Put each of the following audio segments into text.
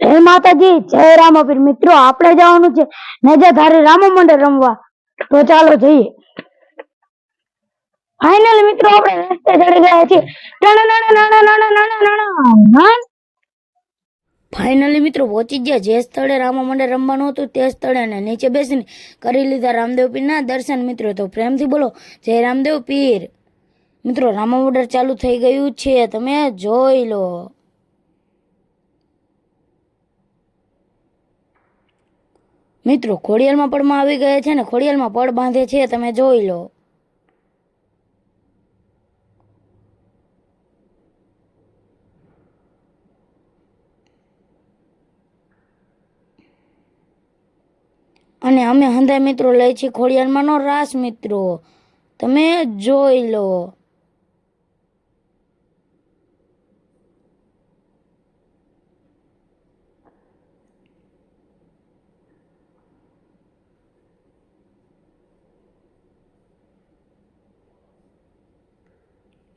જય માતાજી, જય રામાપીર। મિત્રો આપણે જવાનું છે નેજાધારી રામ મંદિર રમવા, તો ચાલો જઈએ। ફાઇનલ મિત્રો આપણે રસ્તે ચડી ગયા છીએ। ફાઇનલી મિત્રો પહોંચી ગયા જે સ્થળે રામ મંદિર રમવાનું હતું તે સ્થળે, અને નીચે બેસીને કરી લીધા રામદેવ પીરના દર્શન। મિત્રો તો પ્રેમથી બોલો જય રામદેવ પીર। મિત્રો રામ મંદિર ચાલુ થઈ ગયું છે, તમે જોઈ લો। મિત્રો ખોડિયારમાં પડમાં આવી ગયા છે ને ખોડિયારમાં પડ બાંધે છે, તમે જોઈ લો। અને અમે હંધાય મિત્રો લઈ છીએ ખોડિયારમાંનો રાસ। મિત્રો તમે જોઈ લો।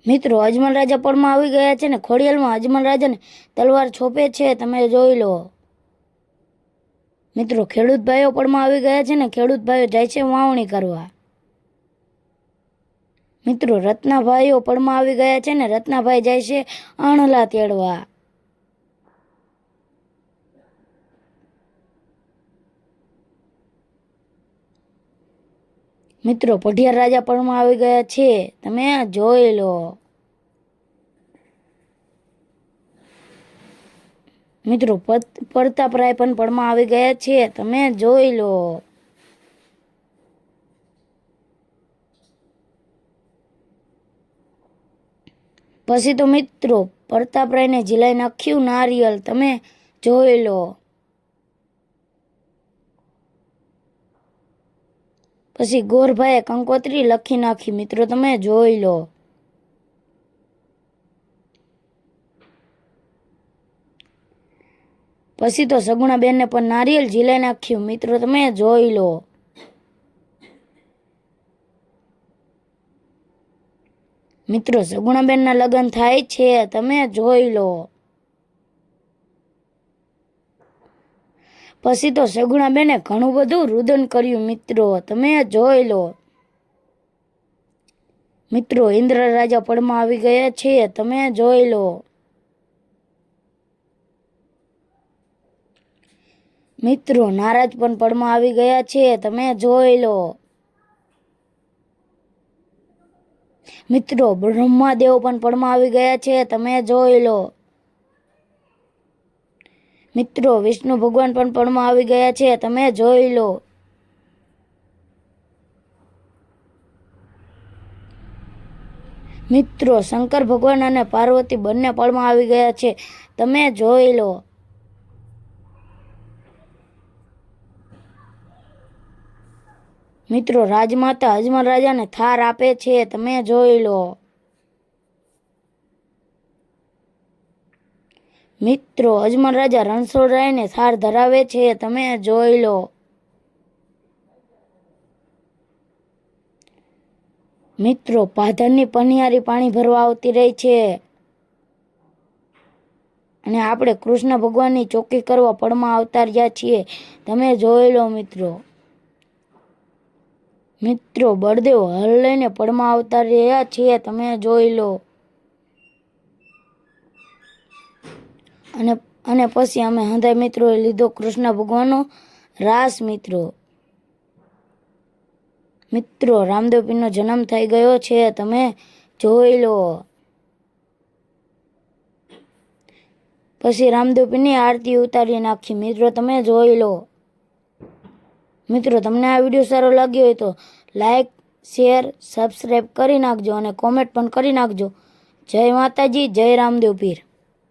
મિત્રો અજમલ રાજા પડમાં આવી ગયા છે ને ખોડિયારમાં અજમલ રાજાને તલવાર છોપે છે, તમે જોઈ લો। મિત્રો ખેડૂત ભાઈઓ પડમાં આવી ગયા છે ને ખેડૂત ભાઈઓ જાય છે વાવણી કરવા। મિત્રો રત્નાભાઈઓ પડમાં આવી ગયા છે ને રત્નાભાઈ જાય છે આણલા તેડવા। મિત્રો પઢિયાર રાજા પડમાં આવી ગયા છે, તમે જોઈ લો। મિત્રો પ્રતાપરાય પણ પડમાં આવી ગયા છે, તમે જોઈ લો। પછી તો મિત્રો પ્રતાપરાયને ઝીલાઈ નાખ્યું નારિયેલ, તમે જોઈ લો। પછી ગોરભાઈએ કંકોત્રી લખી નાખી, મિત્રો તમે જોઈ લો। પછી તો સગુણાબેનને પણ નારિયેલ ઝીલાઈ નાખ્યું, મિત્રો તમે જોઈ લો। મિત્રો સગુણાબેનના લગ્ન થાય છે, તમે જોઈ લો। પછી તો સગુણાબેને ઘણું બધું રુદન કર્યું, મિત્રો તમે જોઈ લો। મિત્રો ઇન્દ્ર રાજા પડમાં આવી ગયા છે, તમે જોઈ લો। મિત્રો નારાજ પણ પડમાં આવી ગયા છે, તમે જોઈ લો। મિત્રો બ્રહ્માદેવ પણ પડમાં આવી ગયા છે, તમે જોઈ લો। મિત્રો વિષ્ણુ ભગવાન પણ પડમાં આવી ગયા છે, તમે જોઈ લો। મિત્રો શંકર ભગવાન અને પાર્વતી બંને પડમાં આવી ગયા છે, તમે જોઈ લો। મિત્રો રાજમાતા અજમલ રાજાને થાર આપે છે, તમે જોઈ લો। મિત્રો અજમલ રાજા રણછોડરાયને થાર ધરાવે છે, તમે જોઈ લો। મિત્રો પાધરની પનિયારી પાણી ભરવા આવતી રહી છે, અને આપણે કૃષ્ણ ભગવાનની ચોકી કરવા પડમાં આવતા રહ્યા છીએ, તમે જોઈ લો। મિત્રો બળદેવ હળ લઈને પડમાં આવતા રહ્યા છીએ, તમે જોઈ લો। અને પછી અમે હંધાય મિત્રોએ લીધો કૃષ્ણ ભગવાનનો રાસ। મિત્રો રામદેવ પીરનો જન્મ થઈ ગયો છે, તમે જોઈ લો। પછી રામદેવ પીરની આરતી ઉતારી નાખી, મિત્રો તમે જોઈ લો। મિત્રો તમને આ વિડીયો સારો લાગ્યો હોય તો લાઈક, શેર, સબસ્ક્રાઈબ કરી નાખજો અને કોમેન્ટ પણ કરી નાખજો। જય માતાજી, જય રામદેવ પીર।